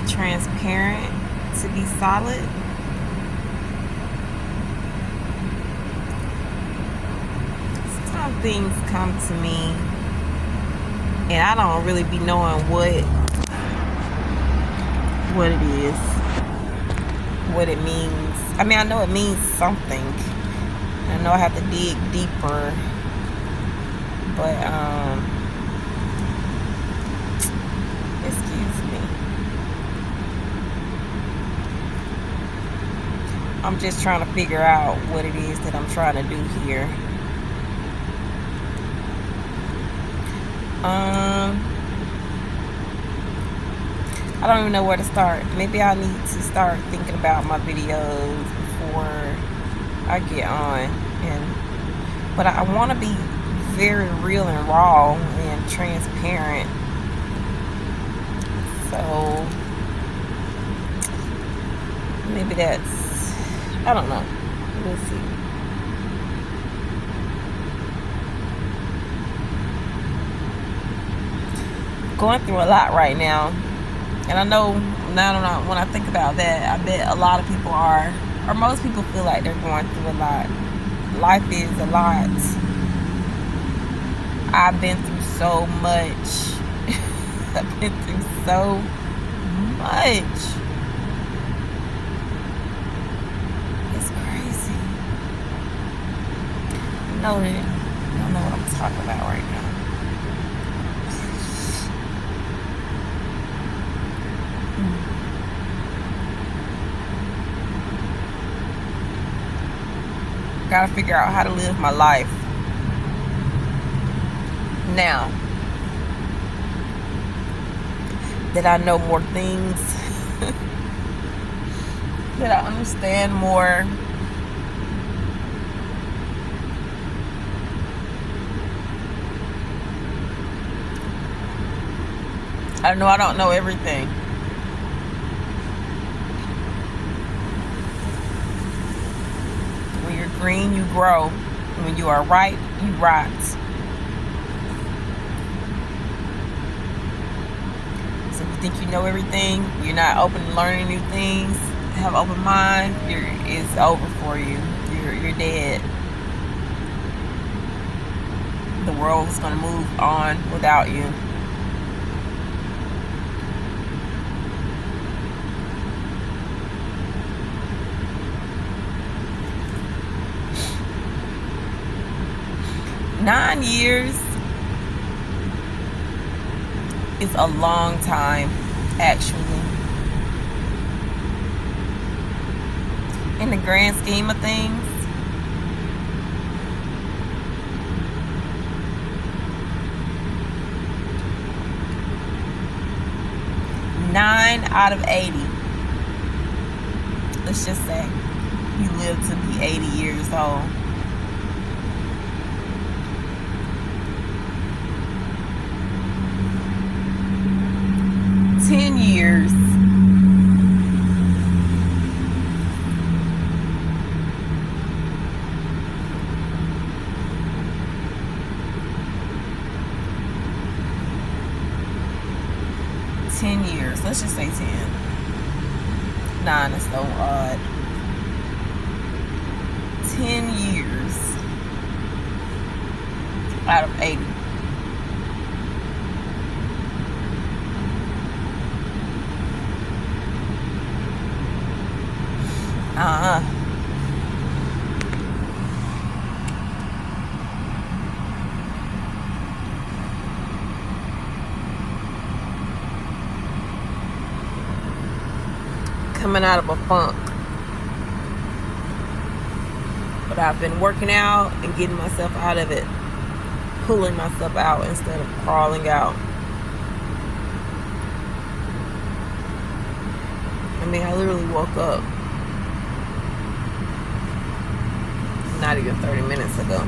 transparent to be solid. Sometimes things come to me and I don't really be knowing what it is, what it means. I mean, I know it means something. I know I have to dig deeper, but excuse me. I'm just trying to figure out what it is that I'm trying to do here. I don't even know where to start. Maybe I need to start thinking about my videos before I get on. But I want to be very real and raw and transparent. So maybe that's, I don't know. We'll see. Going through a lot right now. And I know when I think about that, I bet a lot of people are, or most people feel like they're going through a lot. Life is a lot. I've been through so much. I've been through so much. It's crazy. I don't know what I'm talking about right now. Gotta figure out how to live my life now that I know more things, that I understand more. I know I don't know everything. When you're green, you grow. When you are ripe, you rot. So if you think you know everything, you're not open to learning new things, have an open mind, it's over for you. You're dead. The world is going to move on without you. Nine years is a long time, actually. In the grand scheme of things, nine out of 80. Let's just say you live to be 80 years old. 10 years let's just say 10. 9 is so odd. 10 years out of 80. Coming out of a funk. But I've been working out and getting myself out of it. Pulling myself out instead of crawling out. I mean, I literally woke up not even 30 minutes ago.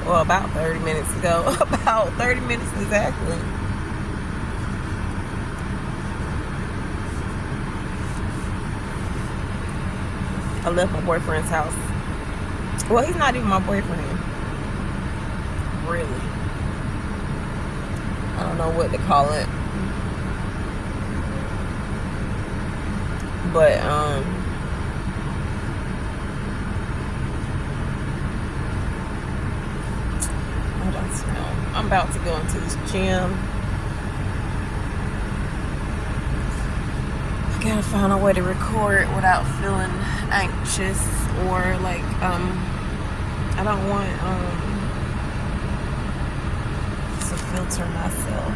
Well, about 30 minutes ago. About 30 minutes exactly. I left my boyfriend's house. Well, he's not even my boyfriend. Really. I don't know what to call it. But I don't know. I'm about to go into this gym. I gotta find a way to record without feeling anxious or like I don't want to filter myself.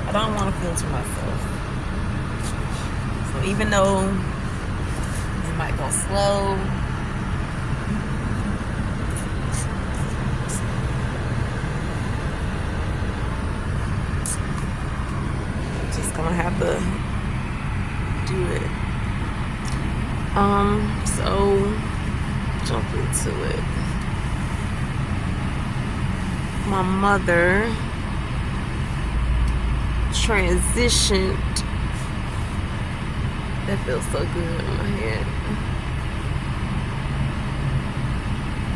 I don't want to filter myself. So even though it might go slow, I'm just gonna have to do it. So jump into it. My mother transitioned. That feels so good in my head.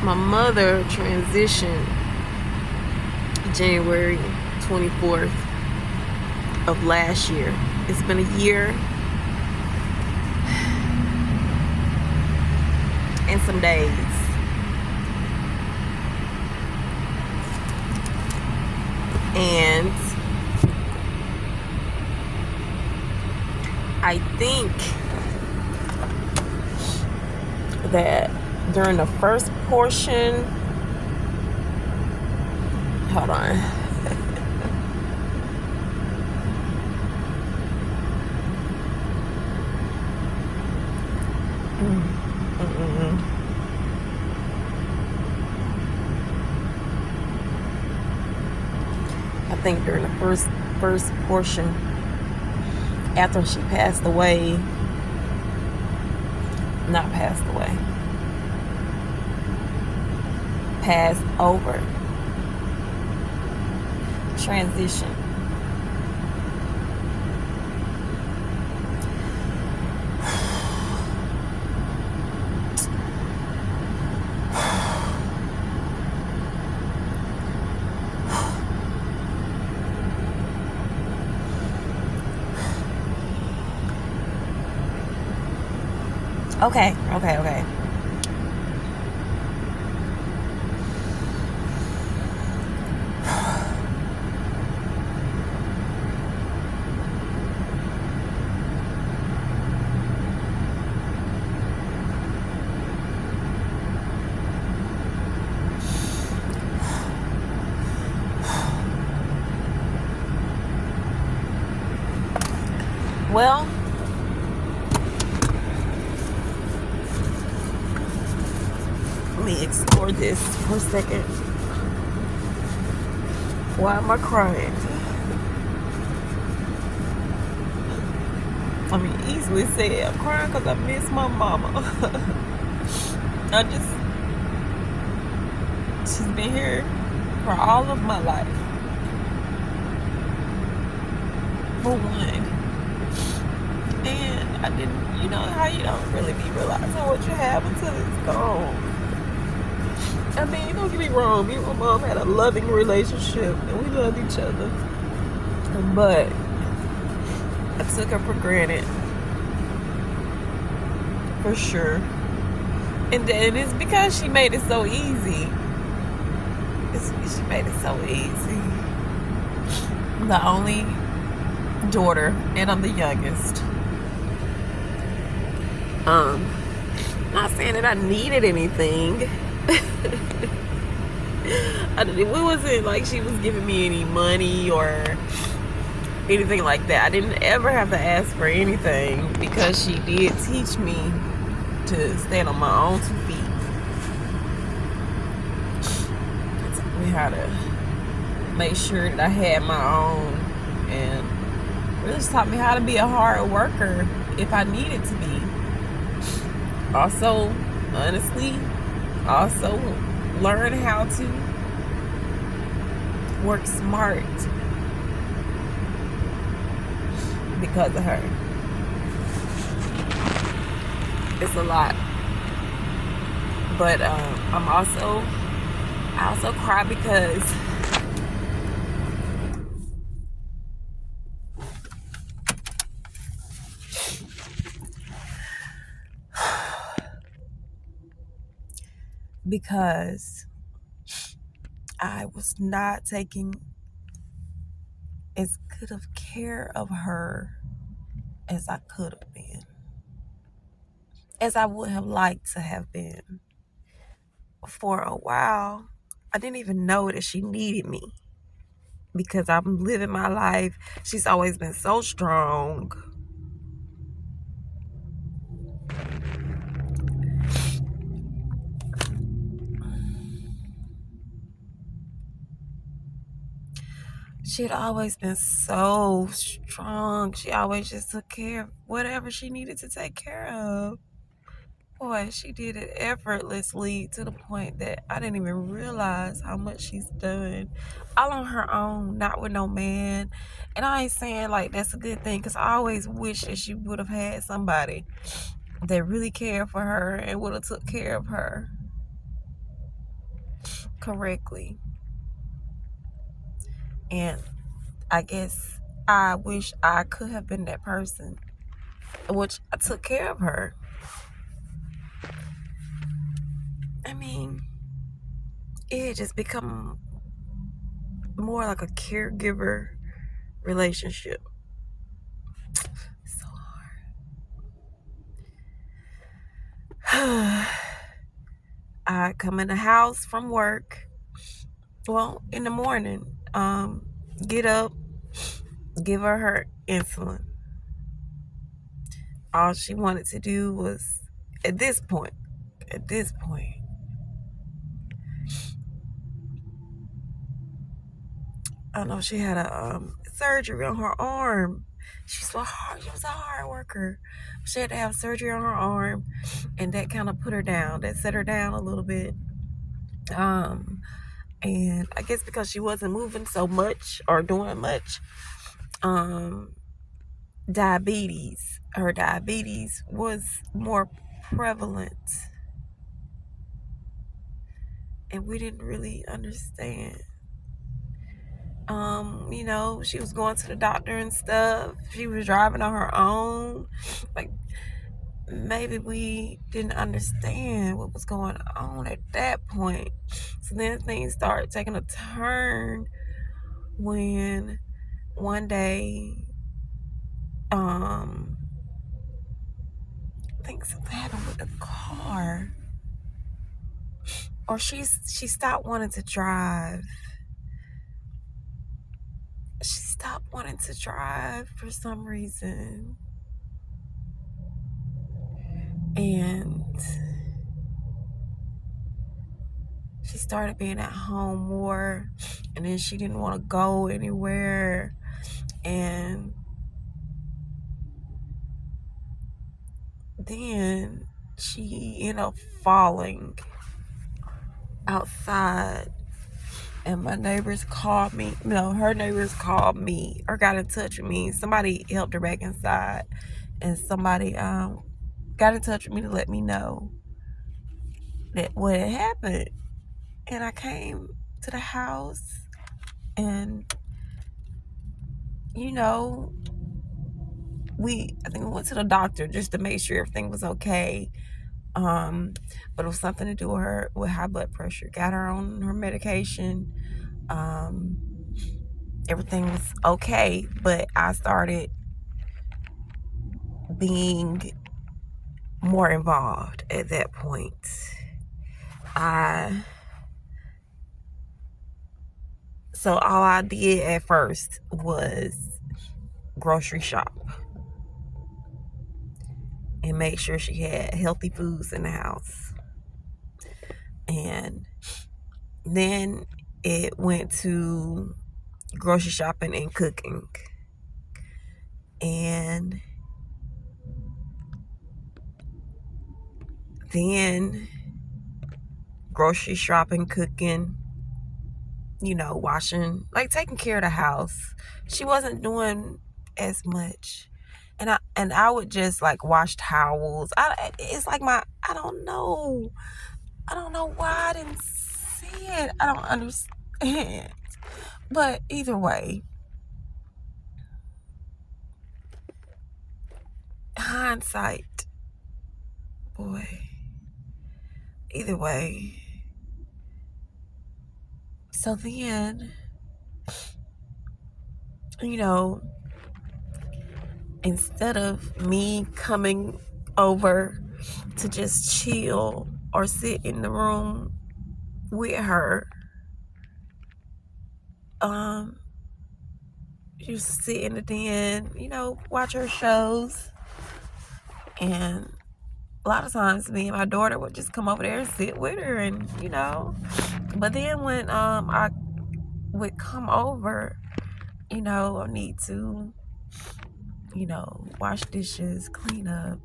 My mother transitioned January 24th of last year. It's been a year and some days. And I think that during the first portion, hold on. I think during the first portion, after she passed away, not passed away, passed over, transition. Okay. Well, let me explore this for a second. Why am I crying? I mean, easily say I'm crying because I miss my mama. She's been here for all of my life. For one. And I didn't, you know how you don't really be realizing what you have until it's gone. I mean, don't get me wrong, me and my mom had a loving relationship and we loved each other. But I took her for granted. For sure. And it's because she made it so easy. She made it so easy. I'm the only daughter and I'm the youngest. Not saying that I needed anything. It wasn't like she was giving me any money or anything like that. I didn't ever have to ask for anything because she did teach me to stand on my own 2 feet. It taught me how to make sure that I had my own, and it just taught me how to be a hard worker if I needed to be. Also, honestly, learn how to work smart because of her. It's a lot. But I also cry because I was not taking as good of care of her as I could have been, as I would have liked to have been. For a while, I didn't even know that she needed me because I'm living my life. She's always been so strong. She had always been so strong. She always just took care of whatever she needed to take care of. Boy, she did it effortlessly to the point that I didn't even realize how much she's done all on her own, not with no man. And I ain't saying like that's a good thing, because I always wish that she would have had somebody that really cared for her and would have took care of her correctly. And I guess I wish I could have been that person, which I took care of her. I mean, it had just become more like a caregiver relationship. So hard. I come in the house from work, well, in the morning, get up, give her insulin. All she wanted to do was, at this point, I know she had a surgery on her arm. She was a hard worker. She had to have surgery on her arm, and that kind of put her down. That set her down a little bit. And I guess because she wasn't moving so much or doing much, diabetes. Her diabetes was more prevalent, and we didn't really understand. She was going to the doctor and stuff. She was driving on her own. Like, maybe we didn't understand what was going on at that point. So then things started taking a turn when one day, I think something happened with the car. Or she stopped wanting to drive. She stopped wanting to drive for some reason. And she started being at home more. And then she didn't want to go anywhere. And then she ended up falling outside. And my neighbors called me. No, her neighbors called me or got in touch with me. Somebody helped her back inside. And somebody got in touch with me to let me know that what had happened. And I came to the house, and I think we went to the doctor just to make sure everything was okay. But it was something to do with her with high blood pressure. Got her on her medication. Everything was okay, but I started being more involved at that point. So all I did at first was grocery shop and make sure she had healthy foods in the house. And then it went to grocery shopping and cooking. And then grocery shopping, cooking, washing, like taking care of the house. She wasn't doing as much. And I would just like wash towels. It's like I don't know. I don't know why I didn't see it. I don't understand. But either way, hindsight, boy. Either way. So then, you know, instead of me coming over to just chill or sit in the room with her, she used to sit in the den, watch her shows. And a lot of times me and my daughter would just come over there and sit with her, and but then when I would come over, I need to wash dishes, clean up,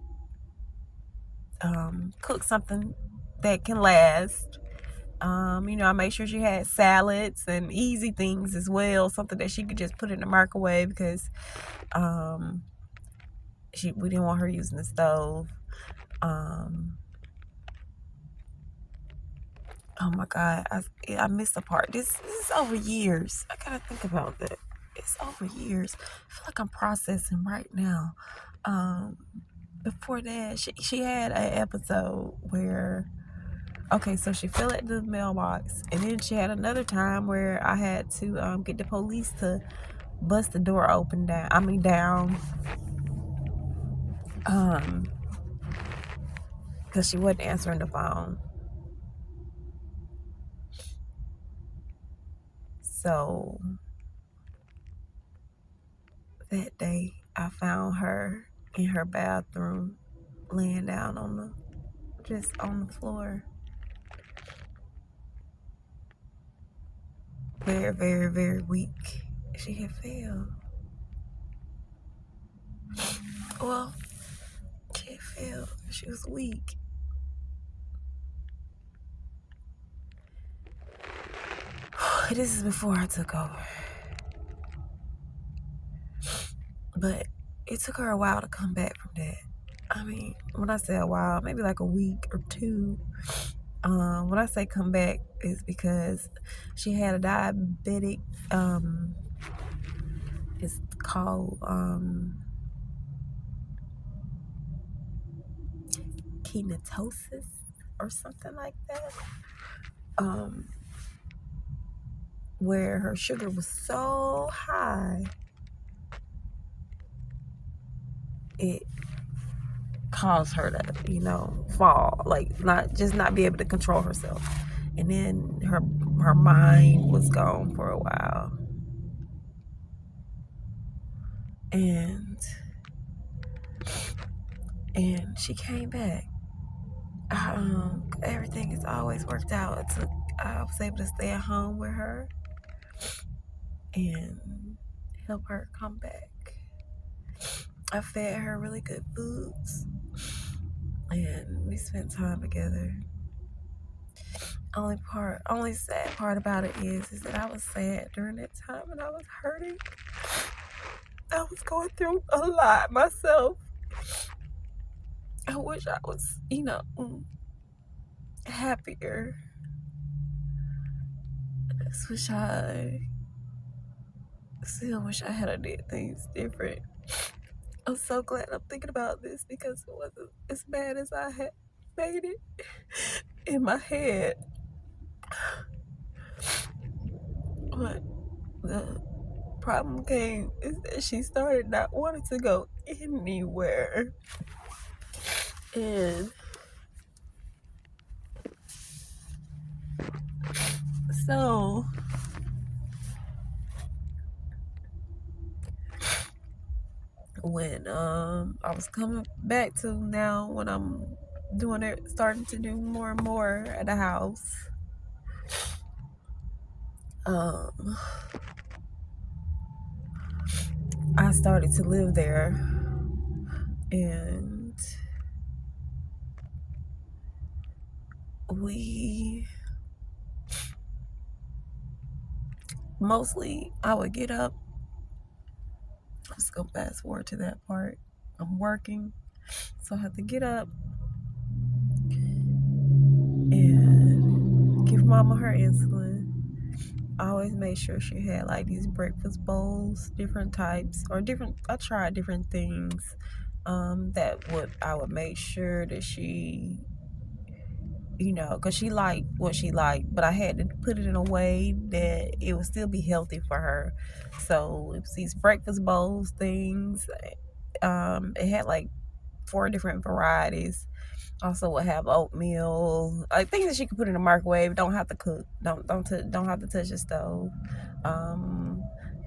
cook something that can last. I made sure she had salads and easy things as well, something that she could just put in the microwave, because we didn't want her using the stove. Oh my God, I missed a part. This is over years. I gotta think about that. It's over years. I feel like I'm processing right now. Before that, she had an episode where, okay, so she fell at the mailbox, and then she had another time where I had to get the police to bust the door open down, because she wasn't answering the phone. So that day, I found her in her bathroom, laying down just on the floor, very, very, very weak. She had failed. Well, she had failed. She was weak. This is before I took over. But it took her a while to come back from that. I mean, when I say a while, maybe like a week or two. When I say come back, is because she had a diabetic, it's called ketosis or something like that, where her sugar was so high, it caused her to fall, like not be able to control herself. And then her mind was gone for a while, and she came back. Everything has always worked out. I was able to stay at home with her and help her come back. I fed her really good foods, and we spent time together. Only sad part about it is that I was sad during that time, and I was hurting. I was going through a lot myself. I wish I was, happier. I still wish I had did things different. I'm so glad I'm thinking about this, because it wasn't as bad as I had made it in my head. But the problem came is that she started not wanting to go anywhere. And so when I was coming back to now, when I'm doing it, starting to do more and more at the house, I started to live there, and I would get up. Let's go fast forward to that part. I'm working, so I have to get up and mama her insulin. I always made sure she had like these breakfast bowls, different types, or different. I tried different things. I would make sure that she, because she liked what she liked, but I had to put it in a way that it would still be healthy for her. So it was these breakfast bowls things. It had like 4 different varieties. Also would have oatmeal, like things that she could put in the microwave. Don't have to cook. Don't have to touch the stove.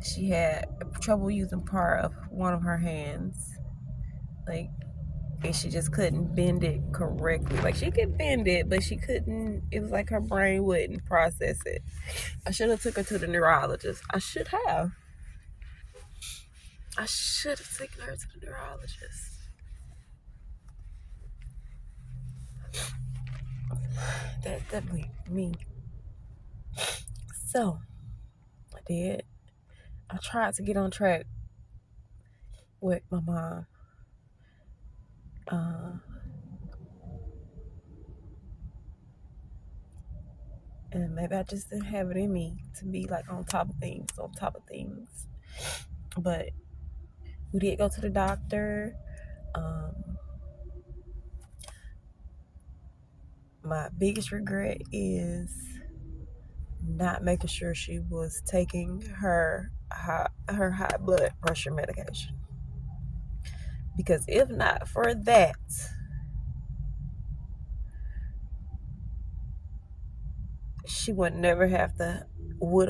She had trouble using part of one of her hands, like, and she just couldn't bend it correctly. Like she could bend it, but she couldn't. It was like her brain wouldn't process it. I should have took her to the neurologist. I should have taken her to the neurologist. That's definitely me. So I did. I tried to get on track with my mom. And maybe I just didn't have it in me to be like on top of things. But we did go to the doctor. My biggest regret is not making sure she was taking her high blood pressure medication. Because if not for that, she never would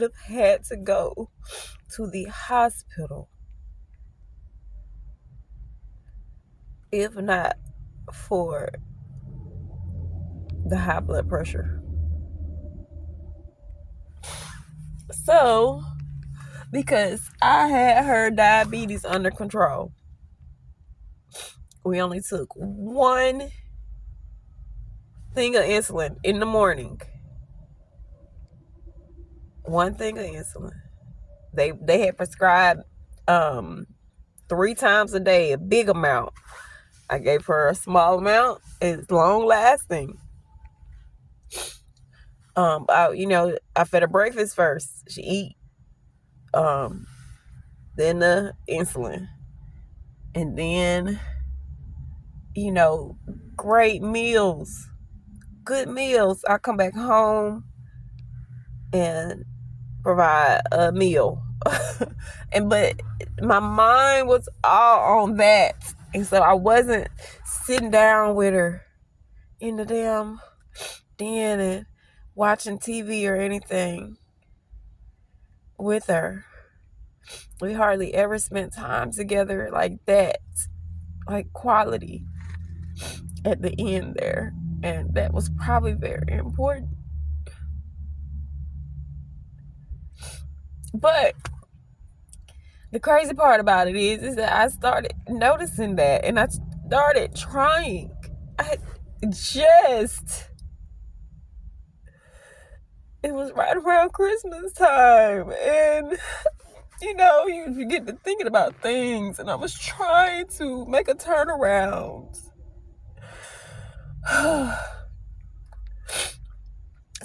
have had to go to the hospital if not for the high blood pressure. So, because I had her diabetes under control, we only took one thing of insulin in the morning. One thing of insulin. They had prescribed 3 times a day, a big amount. I gave her a small amount. It's long lasting. I fed her breakfast first. She eat. Then the insulin. And then, great meals. Good meals. I come back home and provide a meal. But my mind was all on that. And so I wasn't sitting down with her in the damn den and watching TV or anything with her. We hardly ever spent time together like that, like quality at the end there. And that was probably very important. But the crazy part about it is that I started noticing that, and I started trying. It was right around Christmas time, and you get to thinking about things, and I was trying to make a turnaround.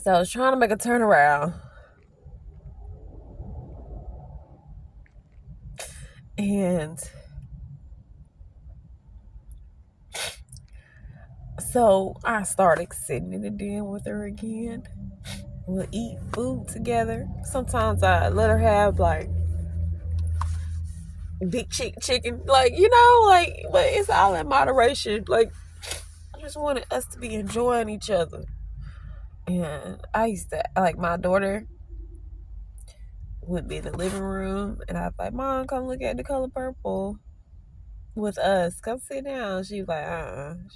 So I was trying to make a turnaround. And so I started sitting in the den with her again. We'll eat food together. Sometimes I let her have like big chicken, but it's all in moderation. Like, I just wanted us to be enjoying each other. And I used to, like, my daughter would be in the living room, and I'd be like, Mom, come look at The Color Purple with us. Come sit down. She was like,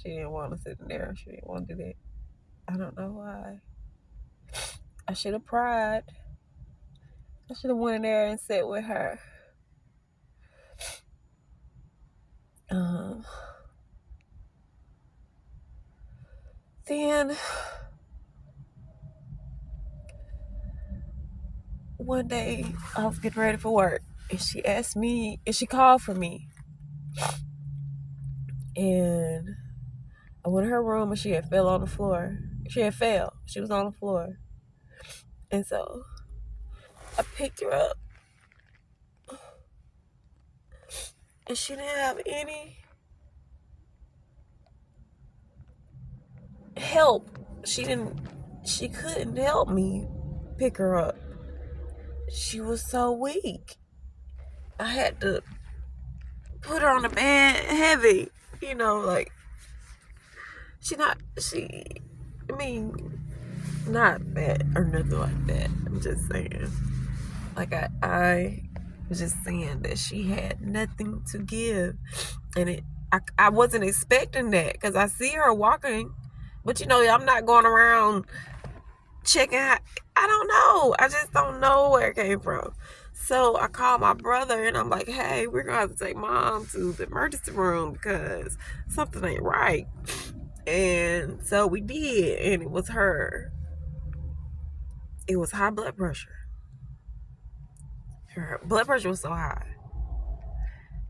she didn't want to sit in there. She didn't want to do that. I don't know why. I should have pried. I should have went in there and sat with her. Then one day I was getting ready for work, and she asked me, and she called for me. And I went in her room, and she had fell on the floor, She had fell. She was on the floor. And so I picked her up. And she didn't have any help. She couldn't help me pick her up. She was so weak. I had to put her on the bed heavy. Like, not fat or nothing like that. I'm just saying. Like, I was just saying that she had nothing to give. And I wasn't expecting that because I see her walking. But, I'm not going around checking out. I don't know. I just don't know where it came from. So I called my brother and I'm like, hey, we're going to have to take mom to the emergency room because something ain't right. And so we did. And it was her. It was high blood pressure. Her blood pressure was so high.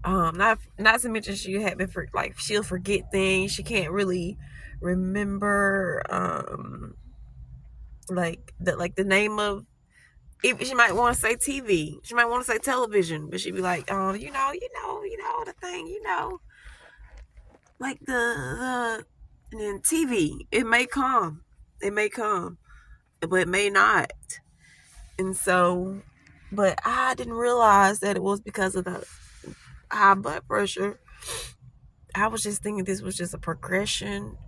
Not to mention she had been she'll forget things. She can't really remember the name of. If she might want to say TV, she might want to say television, but she'd be like, the thing, like the and then TV. It may come, but it may not. And so, but I didn't realize that it was because of the high blood pressure. I was just thinking this was just a progression.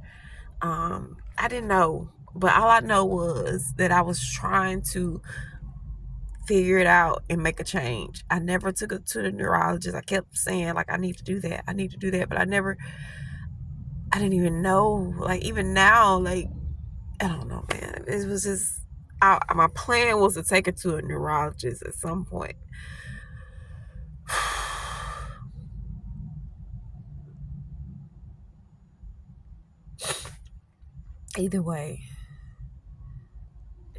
I didn't know, but all I know was that I was trying to figure it out and make a change. I never took it to the neurologist. I kept saying, like, I need to do that, but I didn't even know. Like, even now, like, I don't know, man. It was just, my plan was to take her to a neurologist at some point. Either way,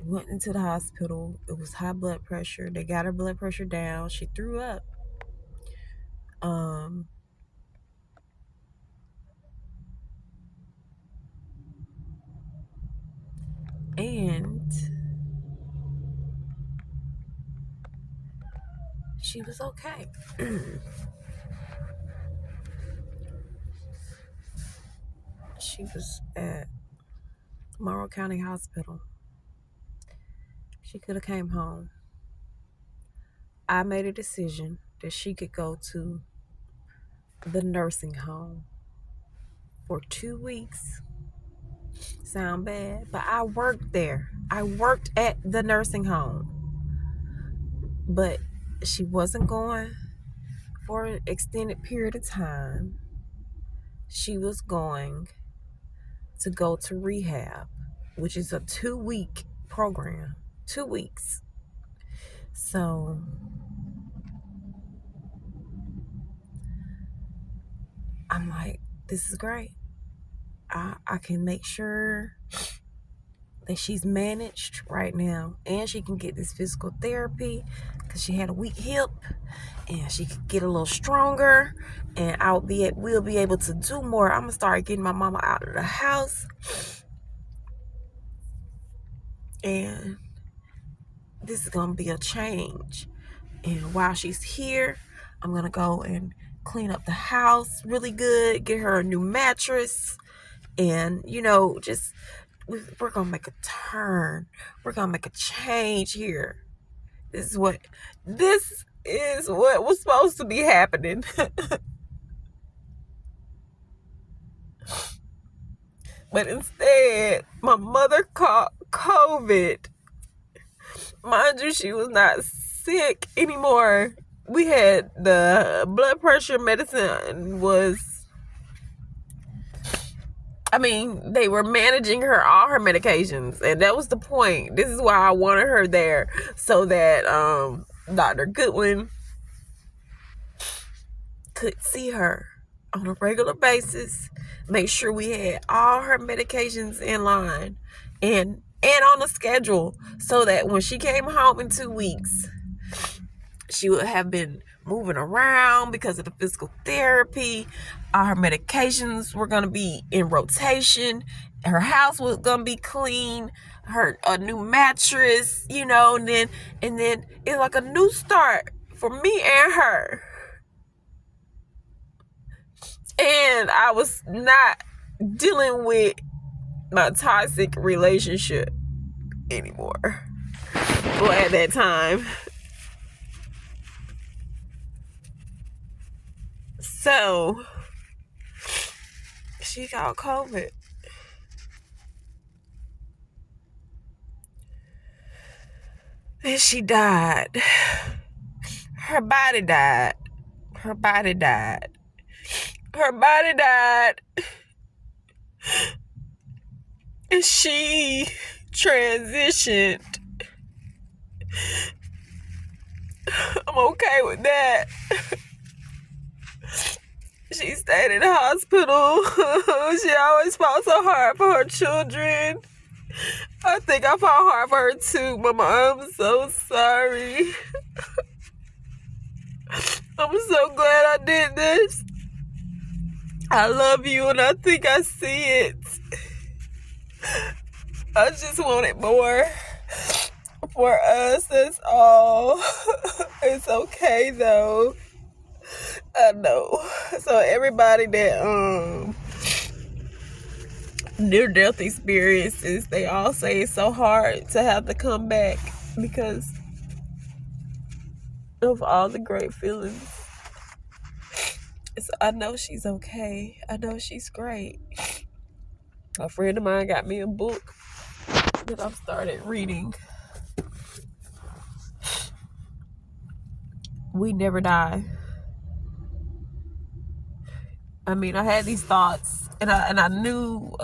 went into the hospital. It was high blood pressure. They got her blood pressure down. She threw up. And she was okay. She was at Morrow County Hospital. She could have came home. I made a decision that she could go to the nursing home for 2 weeks. Sound bad, but I worked there. I worked at the nursing home. But she wasn't going for an extended period of time. She was going to go to rehab, which is a 2-week program. 2 weeks. So I'm like, this is great. I can make sure that she's managed right now, and she can get this physical therapy because she had a weak hip, and she could get a little stronger, and we'll be able to do more. I'm gonna start getting my mama out of the house, and this is gonna be a change. And while she's here, I'm gonna go and clean up the house really good, get her a new mattress, and just we're gonna make a turn. We're gonna make a change here. This is what was supposed to be happening. But instead, my mother caught COVID. Mind you, she was not sick anymore. We had the blood pressure medicine they were managing all her medications, and that was the point. This is why I wanted her there, so that Dr. Goodwin could see her on a regular basis, make sure we had all her medications in line and on the schedule, so that when she came home in 2 weeks, she would have been moving around because of the physical therapy. All her medications were going to be in rotation, her house was gonna be clean, a new mattress, you know, and then it's like a new start for me and her. And I was not dealing with my toxic relationship anymore. Well, at that time. So she got COVID. And she died. Her body died. Her body died. Her body died. And she transitioned. I'm okay with that. She stayed in the hospital. She always fought so hard for her children. I think I fought hard for her too, Mama. I'm so sorry. I'm so glad I did this. I love you and I think I see it. I just wanted more for us, that's all. It's okay though. I know. So everybody that near death experiences, they all say it's so hard to have to come back because of all the great feelings. So I know she's okay. I know she's great. A friend of mine got me a book that I've started reading. We Never Die. I mean, I had these thoughts, and I knew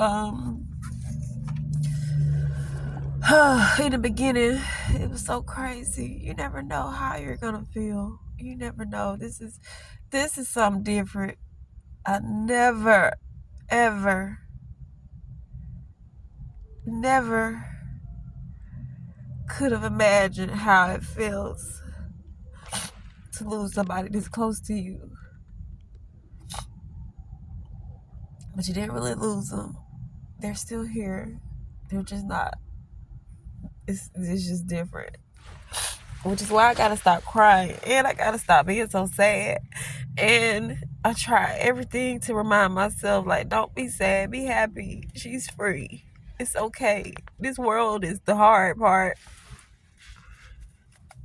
in the beginning it was so crazy. You never know how you're gonna feel. You never know. This is something different. I never, ever, never could have imagined how it feels to lose somebody this close to you. But you didn't really lose them. They're still here. They're just not. It's just different. Which is why I gotta stop crying. And I gotta stop being so sad. And I try everything to remind myself, like, don't be sad. Be happy. She's free. It's okay. This world is the hard part.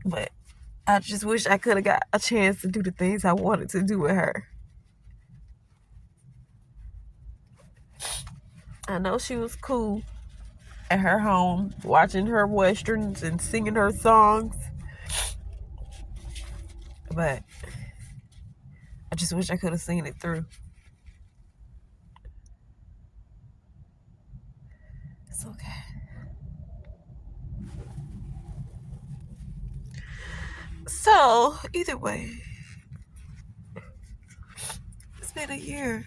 But I just wish I could have got a chance to do the things I wanted to do with her. I know she was cool at her home, watching her westerns and singing her songs. But I just wish I could have seen it through. It's okay. So, either way, it's been a year.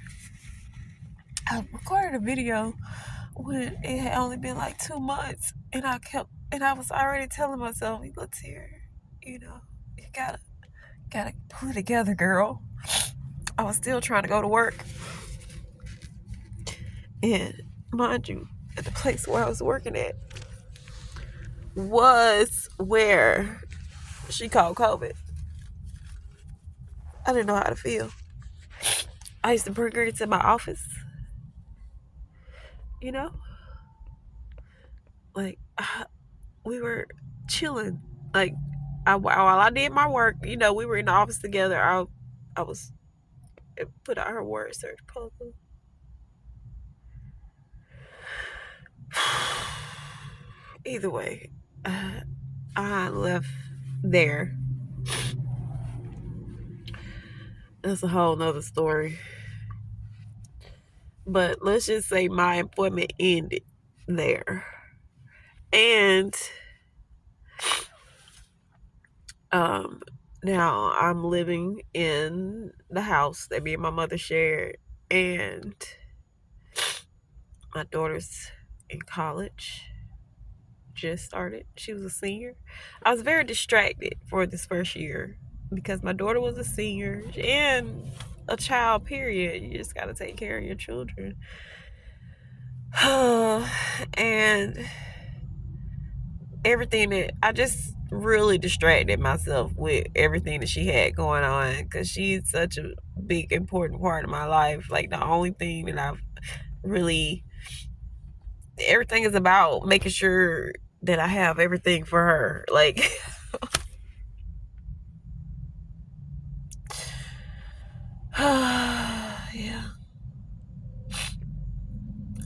I recorded a video when it had only been like 2 months, and I was already telling myself, let's hear, you gotta pull it together, girl. I was still trying to go to work. And mind you, at the place where I was working at was where she called COVID. I didn't know how to feel. I used to bring her into my office. You know? Like, we were chilling. Like, while I did my work, we were in the office together. I was put out her word search puzzle. Either way, I left there. That's a whole nother story. But let's just say my employment ended there. And now I'm living in the house that me and my mother shared. And my daughter's in college. Just started. She was a senior. I was very distracted for this first year because my daughter was a senior and a child, period. You just got to take care of your children. And everything that I just really distracted myself with everything that she had going on, because she's such a big important part of my life. Like, the only thing that I've really, everything is about making sure that I have everything for her. Like, yeah.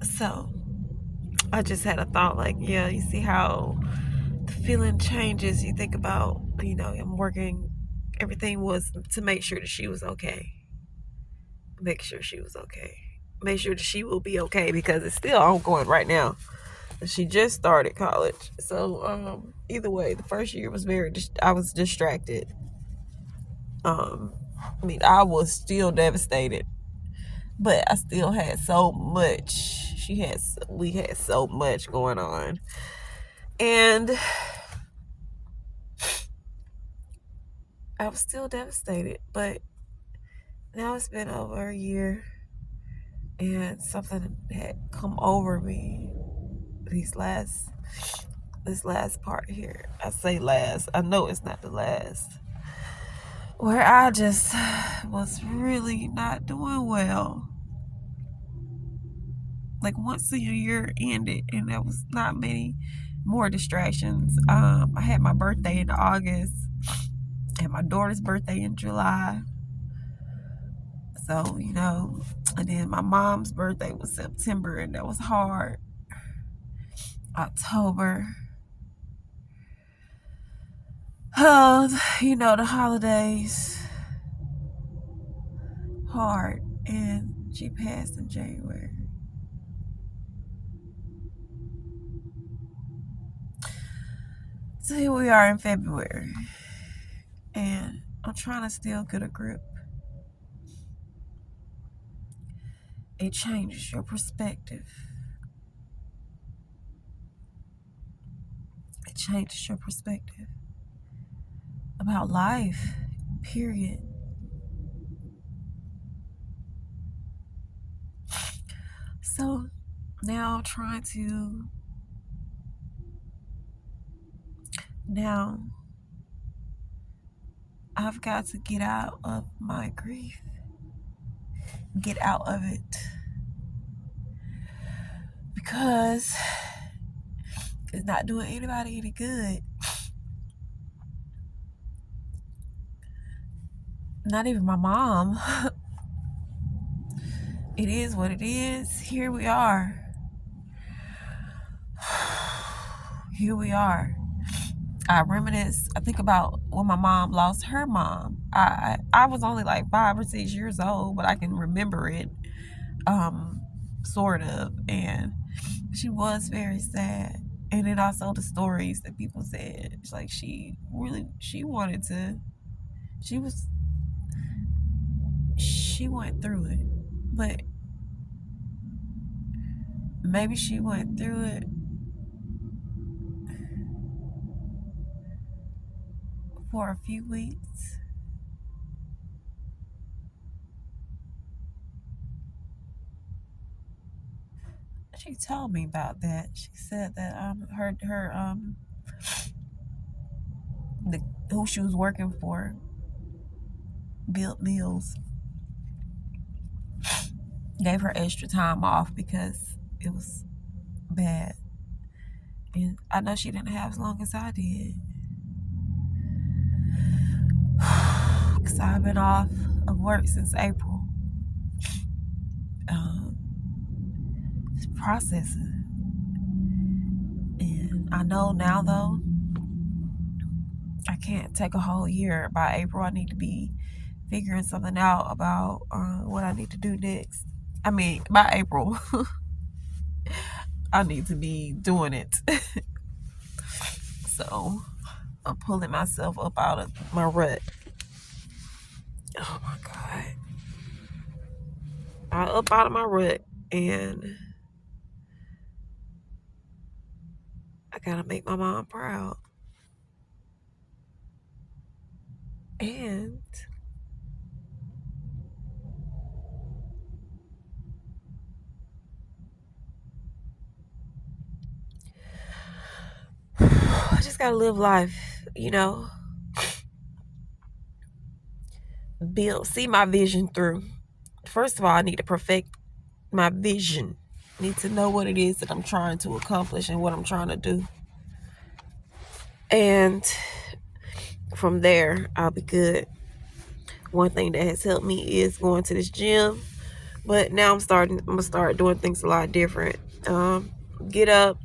So I just had a thought, like, yeah, you see how the feeling changes. You think about, I'm working, everything was to make sure that she was okay. Make sure she was okay. Make sure that she will be okay, because it's still ongoing right now. She just started college. So, either way, the first year was I was distracted. Um, I was still devastated, but I still had so much. We had so much going on. And I was still devastated, but now it's been over a year, and something had come over me this last part here. I say last. I know it's not the last. Where I just was really not doing well. Like, once the year ended and there was not many more distractions. I had my birthday in August and my daughter's birthday in July. So, and then my mom's birthday was September, and that was hard. October. Oh, the holidays. Hard. And she passed in January. So here we are in February. And I'm trying to still get a grip. It changes your perspective. It changes your perspective about life, period. So now now I've got to get out of my grief, get out of it, because it's not doing anybody any good. Not even my mom. It is what it is. Here we are. Here we are. I reminisce. I think about when my mom lost her mom. I was only like 5 or 6 years old, but I can remember it, sort of. And she was very sad. And then also the stories that people said. It's like she wanted to. She was. She went through it, but maybe she went through it for a few weeks. She told me about that. She said that her the who she was working for, Built Mills, gave her extra time off because it was bad. And I know she didn't have as long as I did. Because I've been off of work since April. Just processing. And I know now, though, I can't take a whole year. By April, I need to be figuring something out about what I need to do next. By April, I need to be doing it. So I'm pulling myself up out of my rut. Oh my God. I up out of my rut, and I gotta make my mom proud. And just gotta live life, you know. See my vision through. First of all, I need to perfect my vision. I need to know what it is that I'm trying to accomplish and what I'm trying to do. And from there, I'll be good. One thing that has helped me is going to this gym. But now I'm gonna start doing things a lot different. Get up,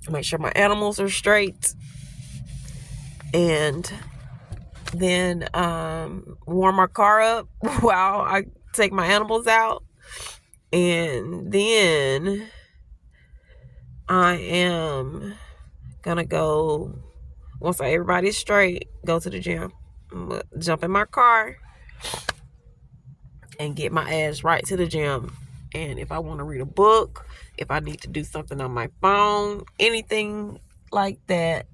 make sure my animals are straight, and then warm my car up while I take my animals out. And then I am gonna go, once everybody's straight, go to the gym. I'm gonna jump in my car and get my ass right to the gym. And if I want to read a book, if I need to do something on my phone, anything like that,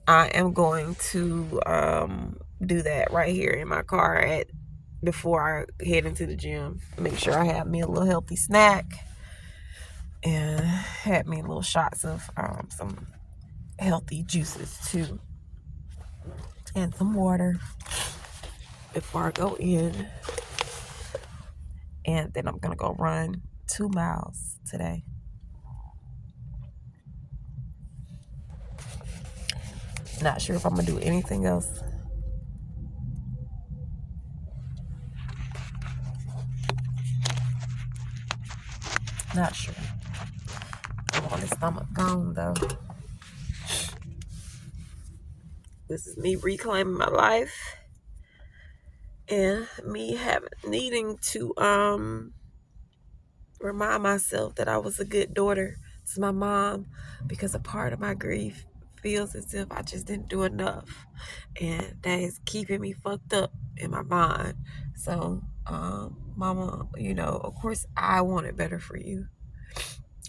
I am going to do that right here in my car before I head into the gym. Make sure I have me a little healthy snack and have me little shots of some healthy juices too, and some water before I go in. And then I'm gonna go run 2 miles today. Not sure if I'm gonna do anything else. Not sure. I want the stomach gone though. This is me reclaiming my life and me needing to remind myself that I was a good daughter to my mom, because a part of my grief feels as if I just didn't do enough, and that is keeping me fucked up in my mind. So mama, you know, of course I wanted better for you.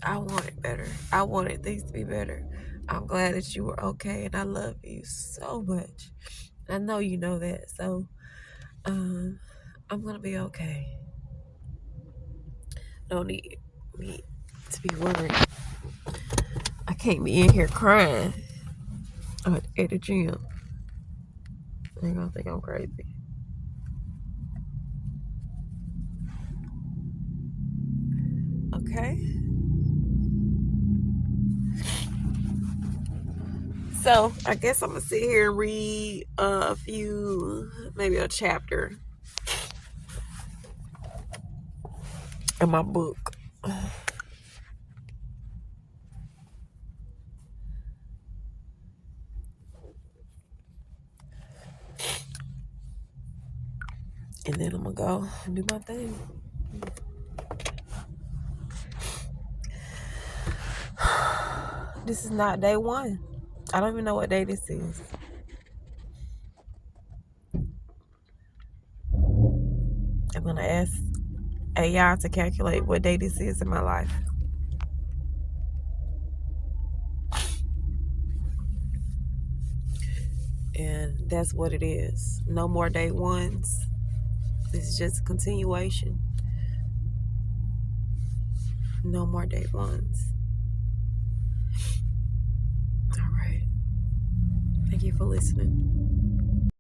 I wanted better. I wanted things to be better. I'm glad that you were okay, and I love you so much. I know you know that. So I'm gonna be okay. No need me to be worried. I can't be in here crying at the gym. They're gonna think I'm crazy. Okay. So I guess I'm gonna sit here and read maybe a chapter in my book. And then I'm gonna go and do my thing. This is not day 1. I don't even know what day this is. I'm gonna ask AI to calculate what day this is in my life. And that's what it is. No more day 1s. This is just a continuation. No more day 1s. All right. Thank you for listening.